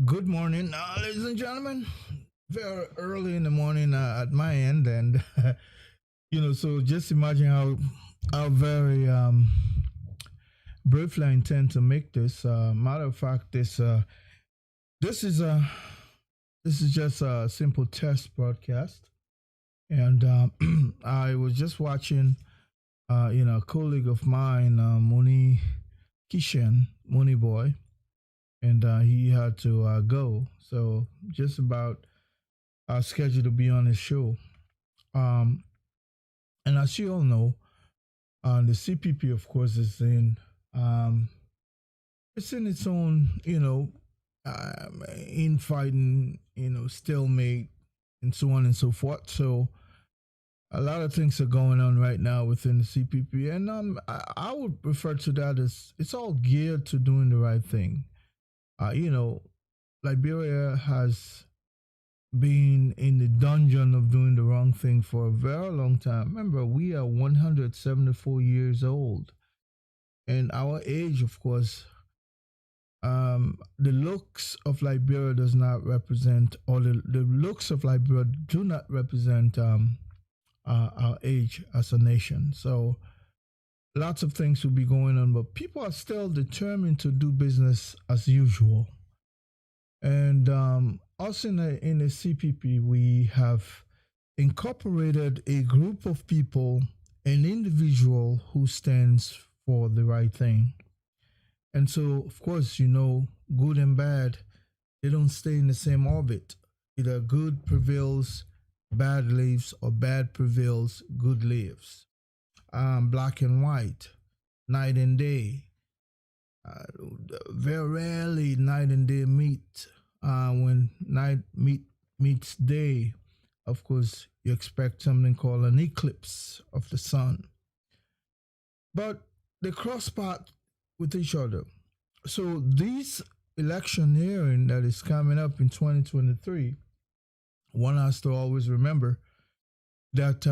Good morning, ladies and gentlemen. Very early in the morning at my end, and so just imagine how very briefly I intend to make this. Matter of fact, this is a this is just a simple test broadcast, and I was just watching, a colleague of mine, Moni Kishen, Moni Boy, and he had to go. So just about scheduled to be on his show. Um, and as you all know, the CPP, of course, um, it's in its own, infighting, stalemate, and so on and so forth. So a lot of things are going on right now within the CPP, and I would refer to that as it's all geared to doing the right thing. Uh, you know, Liberia has been in the dungeon of doing the wrong thing for a very long time. Remember, we are 174 years old, and our age, of course, the looks of Liberia does not represent, or the looks of Liberia do not represent our age as a nation. So lots of things will be going on, but people are still determined to do business as usual. And us in the CPP, we have incorporated a group of people, an individual who stands for the right thing. And so, of course, good and bad, they don't stay in the same orbit. Either good prevails, bad lives, or bad prevails, good lives. Black and white, night and day. Uh, Very rarely night and day meet. When meets day, of course, you expect something called an eclipse of the sun. But they cross paths with each other. So this electioneering that is coming up in 2023, one has to always remember that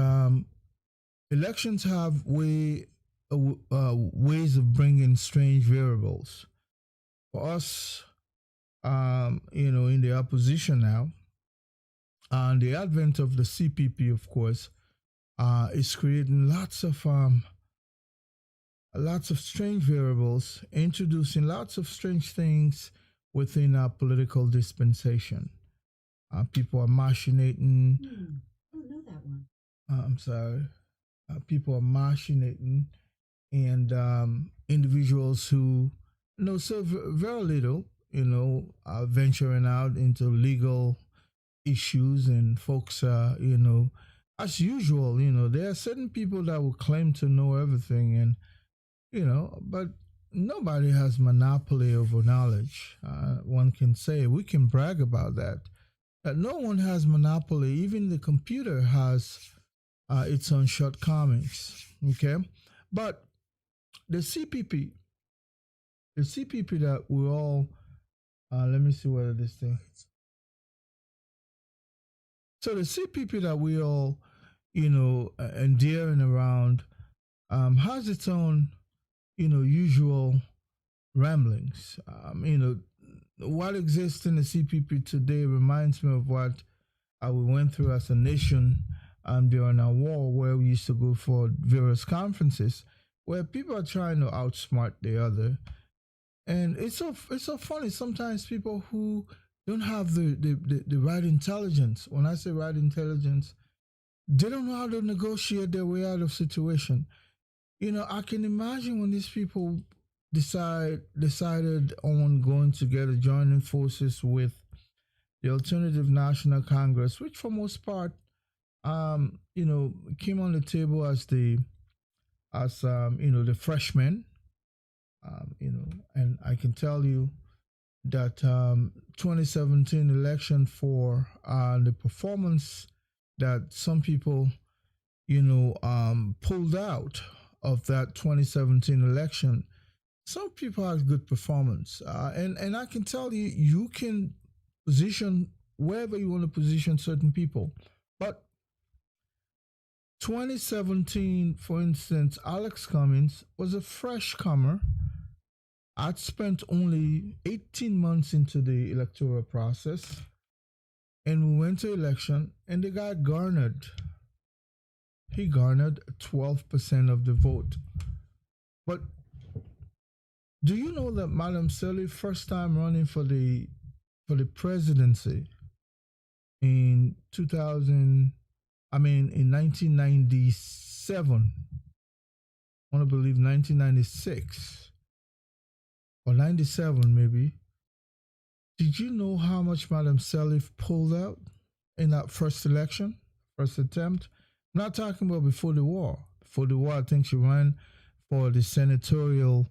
elections have ways of bringing strange variables. For us, in the opposition now, and the advent of the CPP, of course, is creating lots of strange variables, introducing lots of strange things within our political dispensation. People are machinating. I don't know that one. I'm sorry. People are machinating, and individuals who know so very little, are venturing out into legal issues, and folks are, as usual, there are certain people that will claim to know everything, and but nobody has monopoly over knowledge. One can say, we can brag about that, that no one has monopoly. Even the computer has its own shortcomings. Okay, but the CPP, the CPP that we all, let me see whether this thing. So the CPP that we all, endearing around, has its own, usual ramblings. What exists in the CPP today reminds me of what we went through as a nation during our war, where we used to go for various conferences, where people are trying to outsmart the other. And it's so funny sometimes, people who don't have the right intelligence. When I say right intelligence, they don't know how to negotiate their way out of situation. I can imagine when these people decided on going together, joining forces with the Alternative National Congress, which for most part, came on the table as the freshmen, and I can tell you that 2017 election, for the performance that some people, pulled out of that 2017 election. Some people had good performance, and I can tell you, you can position wherever you want to position certain people. But 2017, for instance, Alex Cummings was a fresh comer, I'd spent only 18 months into the electoral process, and we went to election, and the guy garnered 12% of the vote. But do you know that Madam Sirleaf, first time running for the presidency in 2000, in 1997, I want to believe 1996 or 97 maybe. Did you know how much Madam Sirleaf pulled out in that first election, first attempt? I'm not talking about before the war. Before the war, I think she ran for the senatorial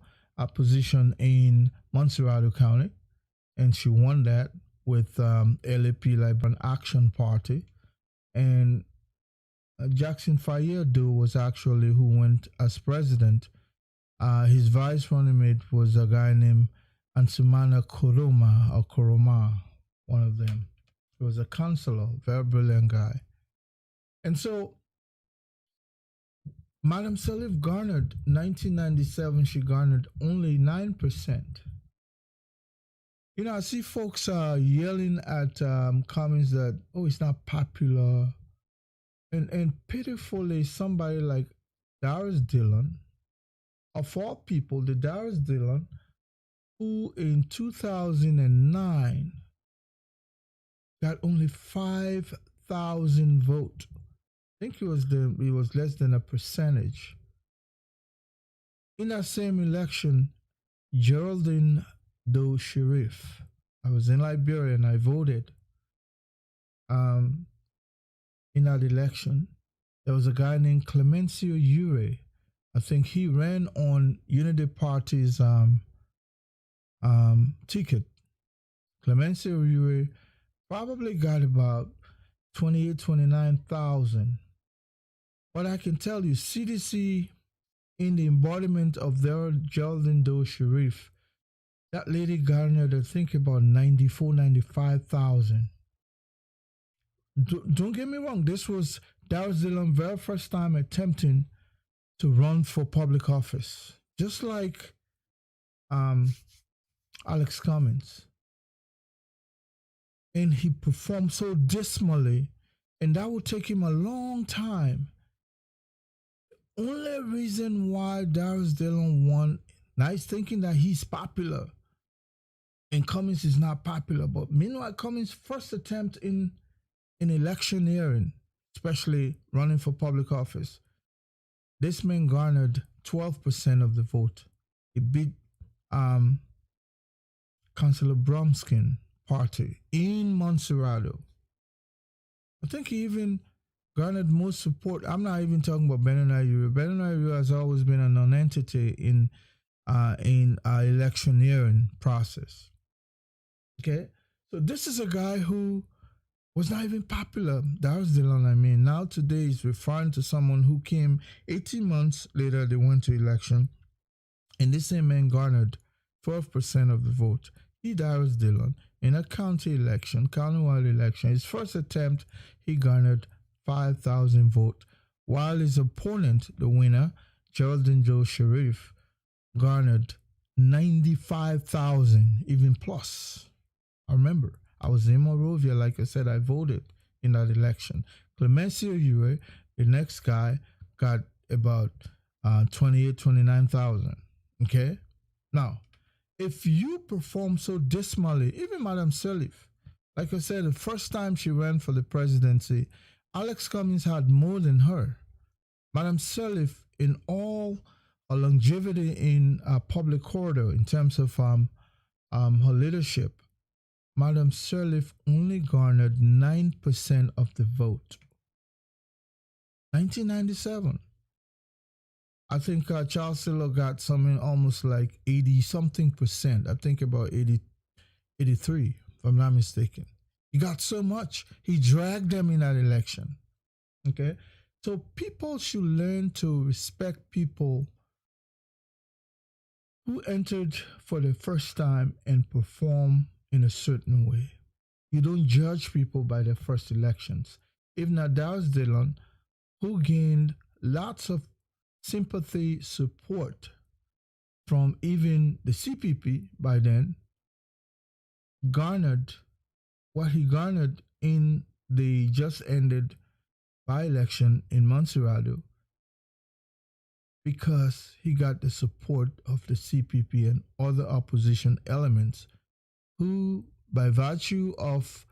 position in Montserrado County, and she won that with LAP, Liberal Action Party. And Jackson Fayedo was actually who went as president. His vice running mate was a guy named Ansumana Koroma, one of them. He was a counselor, very brilliant guy. And so Madam Sirleaf garnered, 1997, she garnered only 9%. I see folks yelling at comments that, oh, it's not popular. And pitifully, somebody like Darius Dillon, of all people, the Darius Dillon, who in 2009 got only 5,000 votes. I think it was less than a percentage. In that same election, Geraldine Doe Sharif, I was in Liberia and I voted. In that election, there was a guy named Clemencio Ure. I think he ran on Unity Party's ticket. Clemencio Ure probably got about 29,000. But I can tell you, CDC, in the embodiment of their Geraldine Doe Sharif, that lady garnered, I think, about 95,000. Don't get me wrong, this was Darius Dillon's very first time attempting to run for public office, just like Alex Cummings. And he performed so dismally, and that would take him a long time. Only reason why Darius Dillon won, now he's thinking that he's popular and Cummings is not popular. But meanwhile, Cummings' first attempt in electioneering, especially running for public office, this man garnered 12% of the vote. He beat Councillor Bromskin party in Montserrado. I think he even garnered more support. I'm not even talking about Benonairu. Benonairu has always been a non-entity in electioneering process. Okay, so this is a guy who was not even popular. Darius Dillon, now today is referring to someone who came 18 months later, they went to election, and this same man garnered 12% of the vote. Darius Dillon, in a countywide election, his first attempt, he garnered 5,000 votes, while his opponent, the winner, Geraldine Doe Sharif, garnered 95,000, even plus. I remember, I was in Monrovia, like I said, I voted in that election. Clemencio Ure, the next guy, got about 29,000. Okay? Now, if you perform so dismally, even Madam Sirleaf, like I said, the first time she ran for the presidency, Alex Cummings had more than her. Madam Sirleaf, in all her longevity in public corridor, in terms of her leadership, Madam Sirleaf only garnered 9% of the vote. 1997. I think Charles Siller got something almost like 80-something percent. I think about 83, if I'm not mistaken. He got so much. He dragged them in that election. Okay? So people should learn to respect people who entered for the first time and perform in a certain way. You don't judge people by their first elections. If not, Darius Dillon, who gained lots of sympathy, support from even the CPP by then garnered what he garnered in the just ended by-election in Montserrat because he got the support of the CPP and other opposition elements who, by virtue of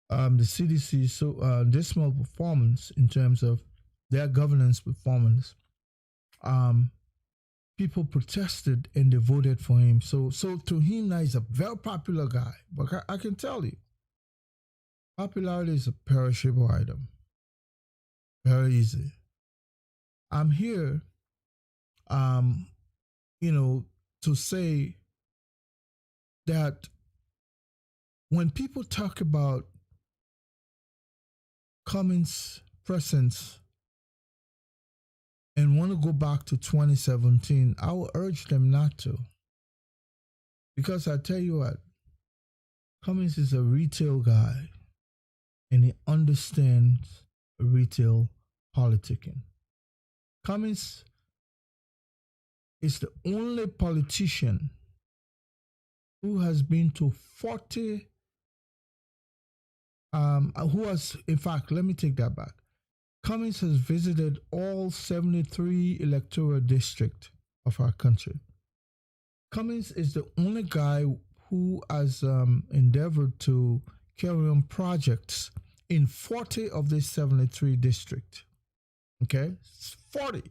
the CDC's dismal performance in terms of their governance performance, people protested and they voted for him. So to him now he's a very popular guy. But I can tell you, popularity is a perishable item. Very easy. I'm here, to say that when people talk about Cummings' presence and want to go back to 2017, I will urge them not to. Because I tell you what, Cummings is a retail guy and he understands retail politicking. Cummings is the only politician who has been to 40, who has, in fact, let me take that back. Cummings has visited all 73 electoral districts of our country. Cummings is the only guy who has endeavored to carry on projects in 40 of the 73 districts. Okay? 40.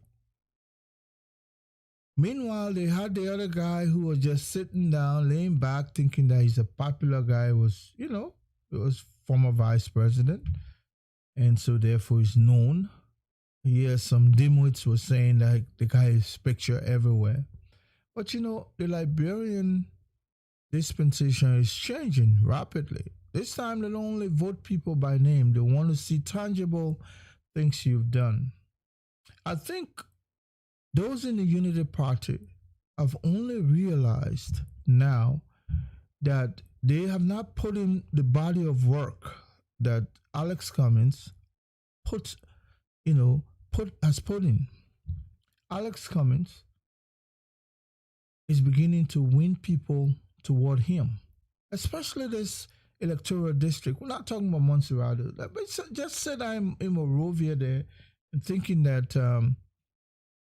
Meanwhile, they had the other guy who was just sitting down, laying back, thinking that he's a popular guy. Was, he was former vice president. And so therefore he's known. Yes, some dimwits were saying that the guy is pictured everywhere. But the Liberian dispensation is changing rapidly. This time they don't only vote people by name. They want to see tangible things you've done. I think those in the Unity Party have only realized now that they have not put in the body of work that Alex Cummings has put in. Alex Cummings is beginning to win people toward him, especially this electoral district. We're not talking about Montserrat. Just said I'm in Morovia there and thinking that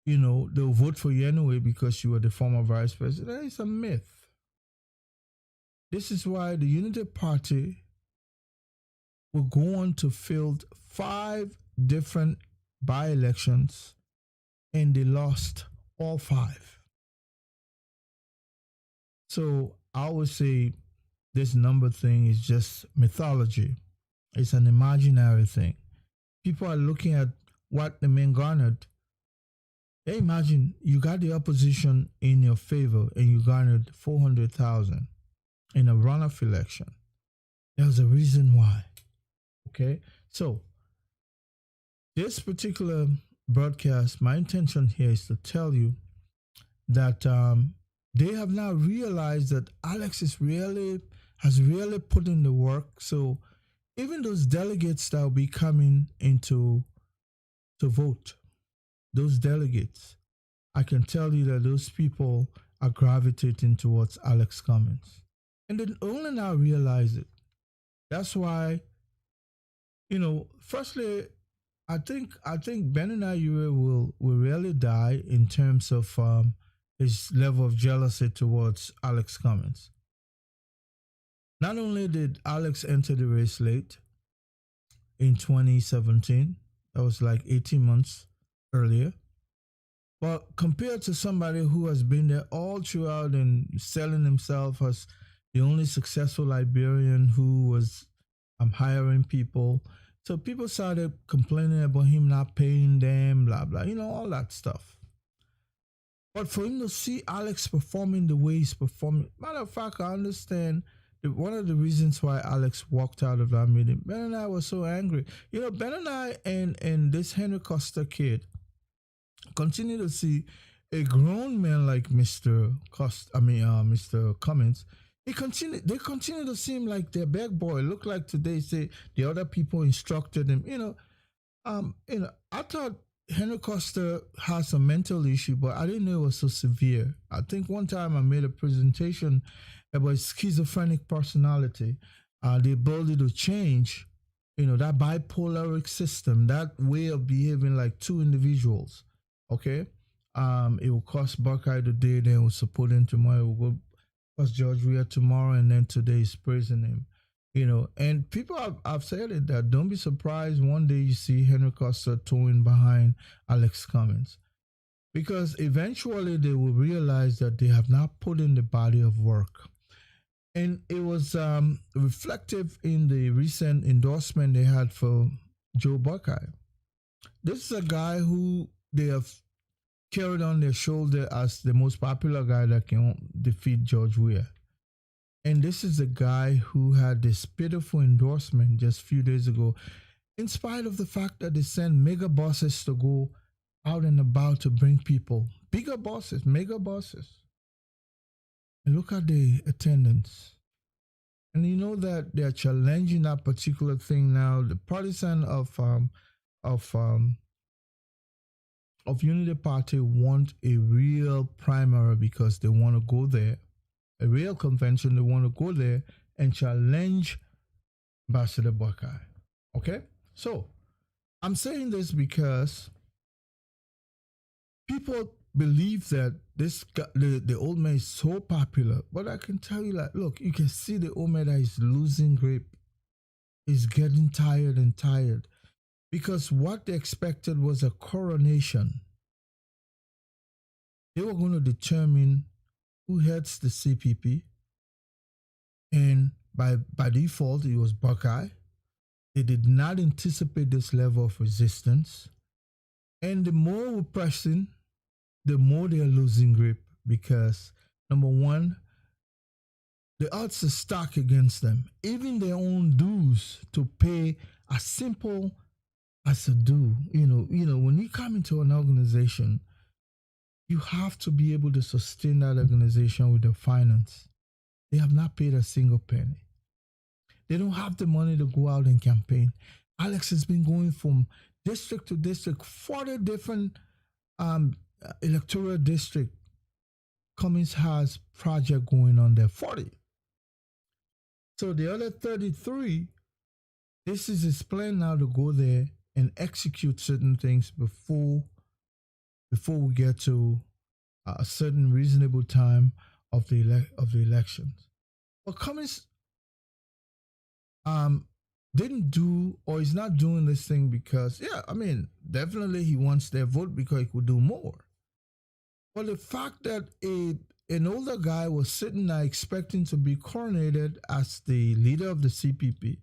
they'll vote for you anyway because you were the former vice president. That is a myth. This is why the Unity Party will go on to field 5 different by-elections and they lost all 5. So I would say this number thing is just mythology. It's an imaginary thing. People are looking at what the man garnered. They imagine you got the opposition in your favor and you garnered 400,000 in a runoff election. There's a reason why. Okay, so this particular broadcast, my intention here is to tell you that they have now realized that Alex has really put in the work. So even those delegates that will be coming into to vote, those delegates, I can tell you that those people are gravitating towards Alex Cummings. And they only now realize it. That's why, firstly, I think Benanayure will really die in terms of his level of jealousy towards Alex Cummings. Not only did Alex enter the race late in 2017, that was like 18 months earlier, but compared to somebody who has been there all throughout and selling himself as the only successful Liberian who was hiring people. So people started complaining about him not paying them, blah, blah, all that stuff. But for him to see Alex performing the way he's performing, matter of fact, I understand that one of the reasons why Alex walked out of that meeting, Ben and I were so angry. Ben and I and this Henry Costa kid continue to see a grown man like Mr. Cummings. They continue to seem like their big boy. Look like today, say the other people instructed him. I thought Henry Costa has a mental issue, but I didn't know it was so severe. I think one time I made a presentation about schizophrenic personality, the ability to change, that bipolaric system, that way of behaving like two individuals. Okay, it will cost Buckeye today, then it will support him tomorrow. It will cost George Weah tomorrow, and then today is praising him. And people have said it that don't be surprised one day you see Henry Costa towing behind Alex Cummins, because eventually they will realize that they have not put in the body of work. And it was reflective in the recent endorsement they had for Joe Buckeye. This is a guy who they have carried on their shoulder as the most popular guy that can defeat George Weah. And this is a guy who had this pitiful endorsement just a few days ago, in spite of the fact that they sent mega bosses to go out and about to bring people, bigger bosses, mega bosses. And look at the attendance. And you know that they're challenging that particular thing now. The partisan of Unity Party want a real primary because they want to go there, a real convention. They want to go there and challenge Ambassador Buckeye. Okay, so I'm saying this because people believe that the old man is so popular, but I can tell you that, look, you can see the old man that is losing grip. He's getting tired and tired because what they expected was a coronation. They were going to determine who heads the CPP, and by default it was Buckeye. They did not anticipate this level of resistance, and the more we're pressing, the more they are losing grip because, number one, the odds are stacked against them. Even their own dues to pay as simple as a due. When you come into an organization, you have to be able to sustain that organization with the finance. They have not paid a single penny. They don't have the money to go out and campaign. Alex has been going from district to district, 40 different electoral district. Cummins has project going on there, 40. So the other 33, this is his plan now to go there and execute certain things before we get to a certain reasonable time of the elections. But Cummins didn't do, or is not doing this thing because, definitely he wants their vote because he could do more. But the fact that an older guy was sitting there expecting to be coronated as the leader of the CPP,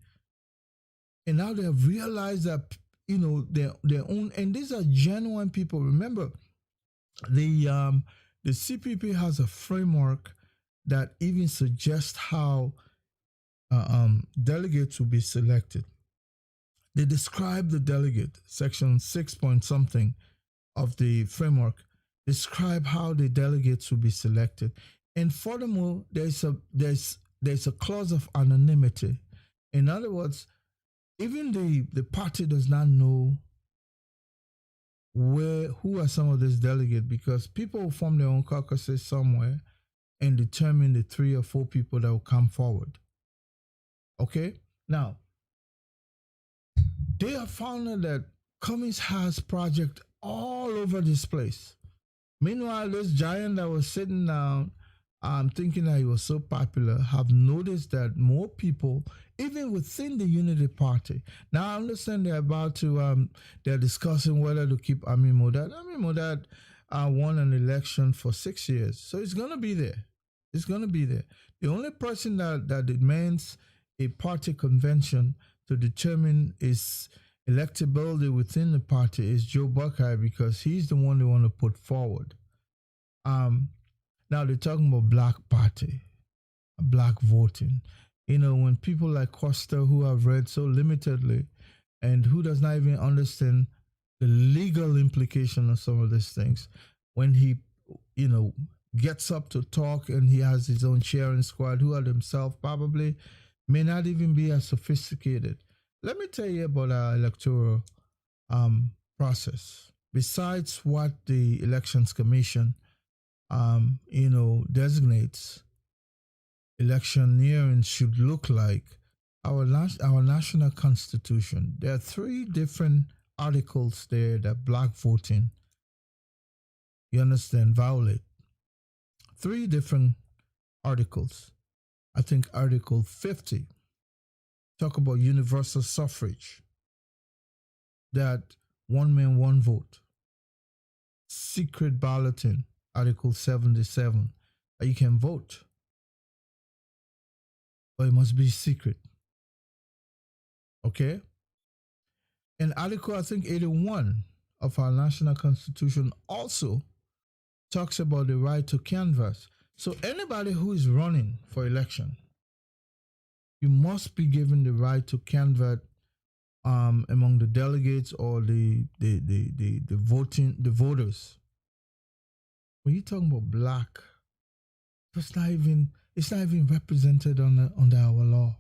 and now they have realized that their own, and these are genuine people. Remember, the CPP has a framework that even suggests how delegates will be selected. They describe the delegate, section 6 point something of the framework, describe how the delegates will be selected. And furthermore, there's a clause of anonymity. In other words, even the party does not know who are some of these delegates, because people will form their own caucuses somewhere and determine the 3 or 4 people that will come forward. Okay? Now, they have found that Cummins has projects all over this place. Meanwhile, this giant that was sitting down, thinking that he was so popular, have noticed that more people, even within the Unity Party. Now I understand they're discussing whether to keep Amin Modad. Amin Modad won an election for 6 years, so it's gonna be there. It's gonna be there. The only person that demands a party convention to determine its electability within the party is Joe Buckeye, because he's the one they want to put forward. Now they're talking about black party, black voting. When people like Costa, who have read so limitedly and who does not even understand the legal implication of some of these things, when he, gets up to talk and he has his own cheering squad who are themselves probably may not even be as sophisticated. Let me tell you about our electoral process. besides what the Elections Commission, designates electioneering should look like, our national constitution, there are three different articles there that block voting, you understand, violate. Three different articles. I think Article 50 talk about universal suffrage, that one man, one vote. Secret balloting, Article 77, that you can vote, but it must be secret. Okay? And Article, I think, 81 of our national constitution also talks about the right to canvass. So anybody who is running for election, you must be given the right to canvass among the delegates or the voters. When you're talking about black, it's not even represented under our law.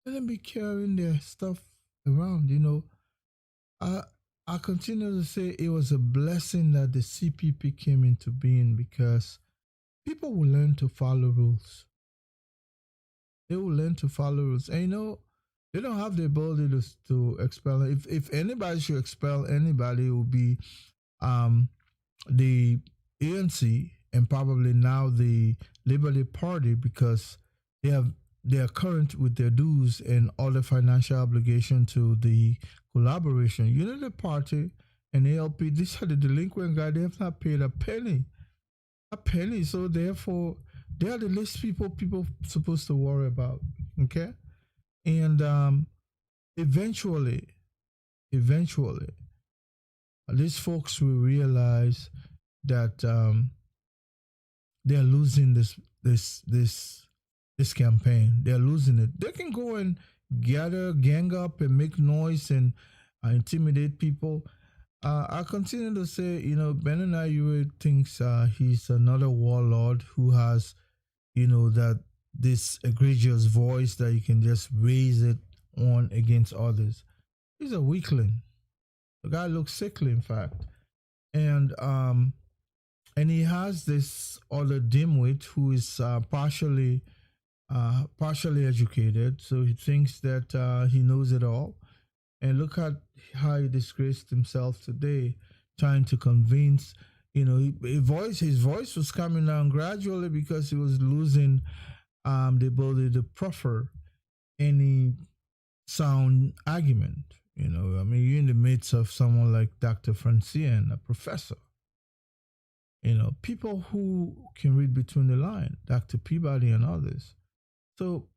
Let them be carrying their stuff around, I continue to say it was a blessing that the CPP came into being, because people will learn to follow rules. They will learn to follow rules. And they don't have the ability to expel. If anybody should expel anybody, it will be the ANC and probably now the Liberty Party, because they are current with their dues and all the financial obligation to the collaboration. Unity Party and ALP, these are the delinquent guys. They have not paid a penny. So therefore, they are the least people supposed to worry about. Okay, and eventually, these folks will realize that they are losing this campaign. They're losing it. They can go and gang up and make noise and intimidate people. I continue to say, Ben Ayue thinks he's another warlord who has, that this egregious voice that you can just raise it on against others. He's a weakling. The guy looks sickly, in fact, and he has this other dimwit who is partially educated, so he thinks that he knows it all. And look at how he disgraced himself today, trying to convince. His voice was coming down gradually because he was losing the ability to proffer any sound argument. You're in the midst of someone like Dr. Francine, a professor. People who can read between the lines, Dr. Peabody and others. So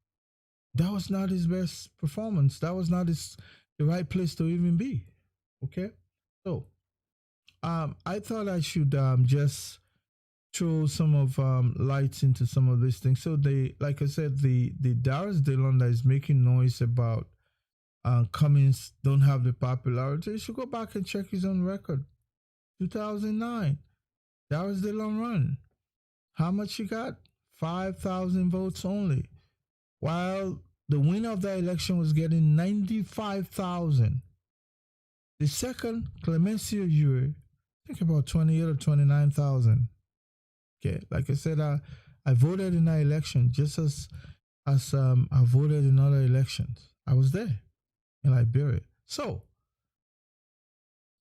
that was not his best performance. That was not the right place to even be. Okay? So I thought I should just throw some of lights into some of these things. So like I said, the Darius Dillon that is making noise about Cummings don't have the popularity, you should go back and check his own record. 2009, Darius Dillon run. How much he got? 5,000 votes only. While the winner of that election was getting 95,000. The second, Clemencio Ure, I think about 28 or 29,000. Okay, like I said, I voted in that election just as I voted in other elections. I was there in Liberia. So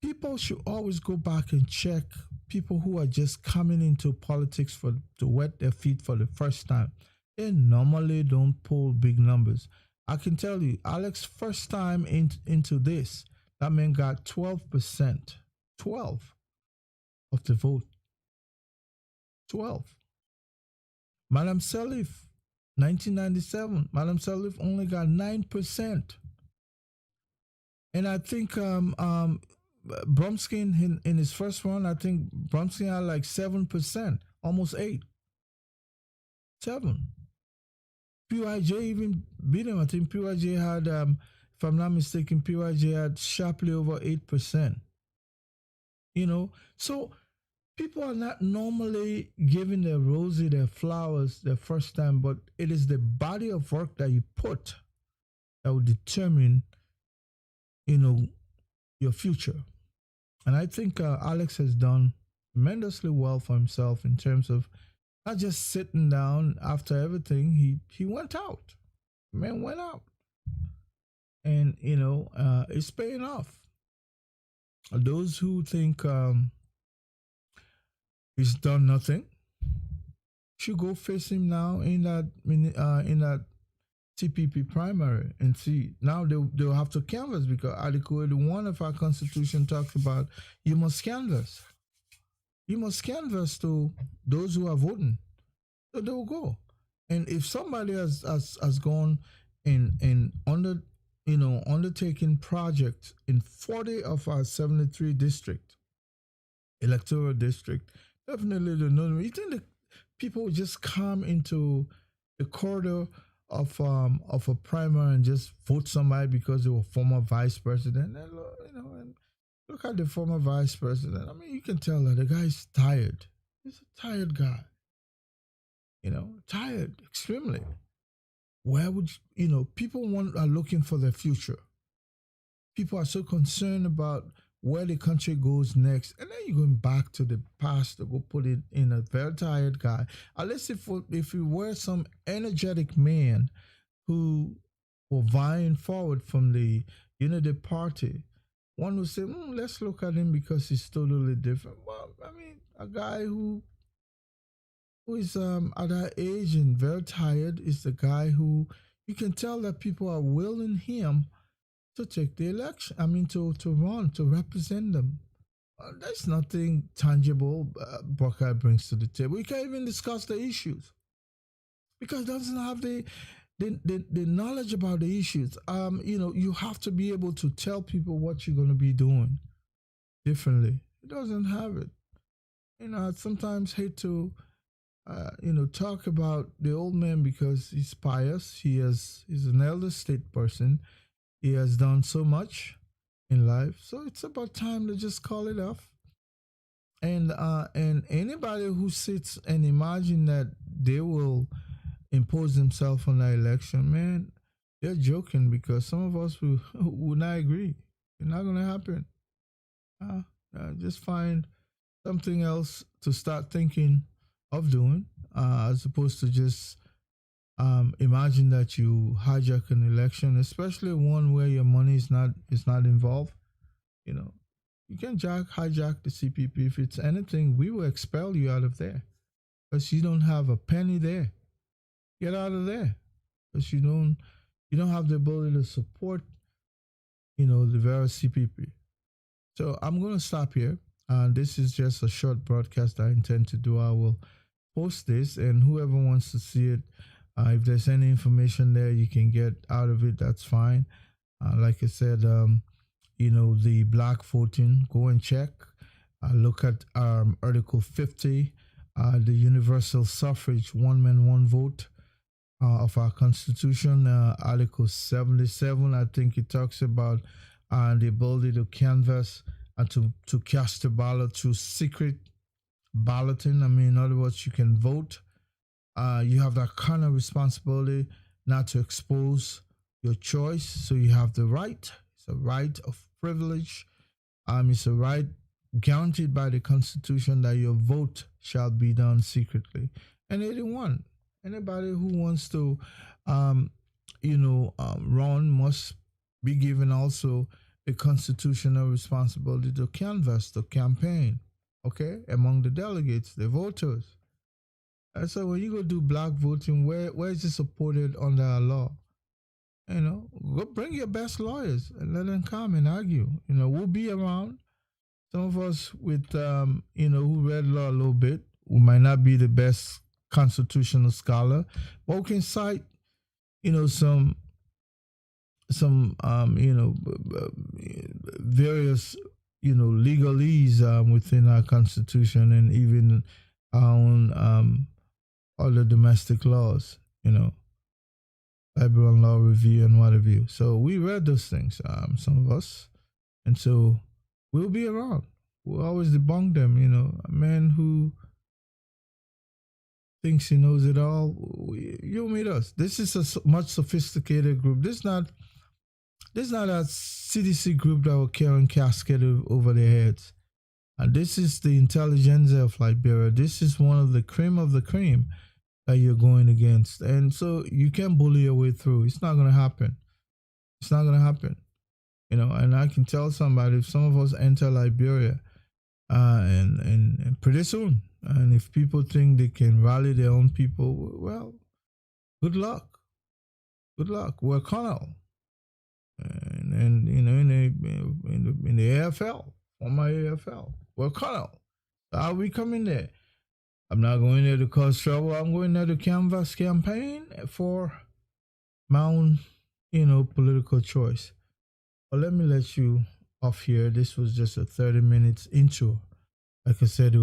people should always go back and check people who are just coming into politics to wet their feet for the first time. They normally don't pull big numbers. I can tell you, Alex, first time into this, that man got 12%. 12 of the vote. 12. Madam Salif, 1997, Madam Salif only got 9%. And I think Bromsky in his first run, I think Bromsky had like 7%, almost 8. 7. PYJ even beat him. I think PYJ had, if I'm not mistaken, PYJ had sharply over 8%. So people are not normally giving their rosy, their flowers, their first time, but it is the body of work that you put that will determine, your future. And I think Alex has done tremendously well for himself in terms of not just sitting down after everything. He went out. Man went out, and it's paying off. Those who think he's done nothing should go face him now in that CPP primary and see. Now they'll have to canvass because Article 81 of our Constitution talks about you must canvass. You must canvass to those who are voting. So they will go. And if somebody has gone in undertaking projects in 40 of our 73 electoral district, definitely the no. You think that people just come into the corridor of a primary and just vote somebody because they were former vice president? And and look at the former vice president. I mean, you can tell that the guy's tired. He's a tired guy. Tired extremely. Where would people are looking for their future. People are so concerned about where the country goes next, and then you're going back to the past to go put it in a very tired guy. Unless if you were some energetic man who were vying forward from the Unity Party, one would say, let's look at him because he's totally different. Well, I mean, a guy who is at that age and very tired is the guy who you can tell that people are willing him to take the election. I mean, to run, to represent them. There's nothing tangible Buckeye brings to the table. We can't even discuss the issues because he doesn't have the knowledge about the issues. You have to be able to tell people what you're going to be doing differently. He doesn't have it. I sometimes hate to talk about the old man because he's pious. He's an elder state person. He has done so much in life. So it's about time to just call it off. And anybody who sits and imagine that they will impose themselves on the election, man, they're joking because some of us will not agree. It's not going to happen. Just find something else to start thinking of doing, as opposed to just imagine that you hijack an election, especially one where your money is not involved. You can hijack the CPP. If it's anything, we will expel you out of there because you don't have a penny there. Get out of there because you don't have the ability to support the various CPP. So I'm going to stop here. This is just a short broadcast I intend to do. I will post this, and whoever wants to see it, if there's any information there you can get out of it, that's fine. Like I said, the block voting, go and check. Look at Article 50, the universal suffrage, one man, one vote of our Constitution. Article 77, I think it talks about the ability to canvass and to cast a ballot through secret balloting. I mean, in other words, you can vote. You have that kind of responsibility not to expose your choice. So you have the right. It's a right of privilege. It's a right guaranteed by the Constitution that your vote shall be done secretly. And 81, anybody who wants to, run must be given also a constitutional responsibility to canvass, to campaign, okay, among the delegates, the voters. And so when you go do block voting, where is it supported under our law? Go bring your best lawyers and let them come and argue. We'll be around. Some of us with, who read law a little bit, we might not be the best constitutional scholar, but we can cite, some various legalese within our constitution and even our own other domestic laws, liberal law review and what have you. So we read those things, some of us, and so we'll be around. We'll always debunk them. A man who thinks he knows it all, you'll meet us. This is a much sophisticated group. This is not This is not a CDC group that will carry casket over their heads. And this is the intelligentsia of Liberia. This is one of the cream that you're going against. And so you can't bully your way through. It's not going to happen. It's not going to happen. And I can tell somebody, if some of us enter Liberia and pretty soon, and if people think they can rally their own people, well, good luck. Good luck. We're Connell. And in the AFL, former AFL, we're Connell. How we coming there? I'm not going there to cause trouble. I'm going there to canvass campaign for my own, political choice. But let me let you off here. This was just a 30 minutes intro. Like I said, it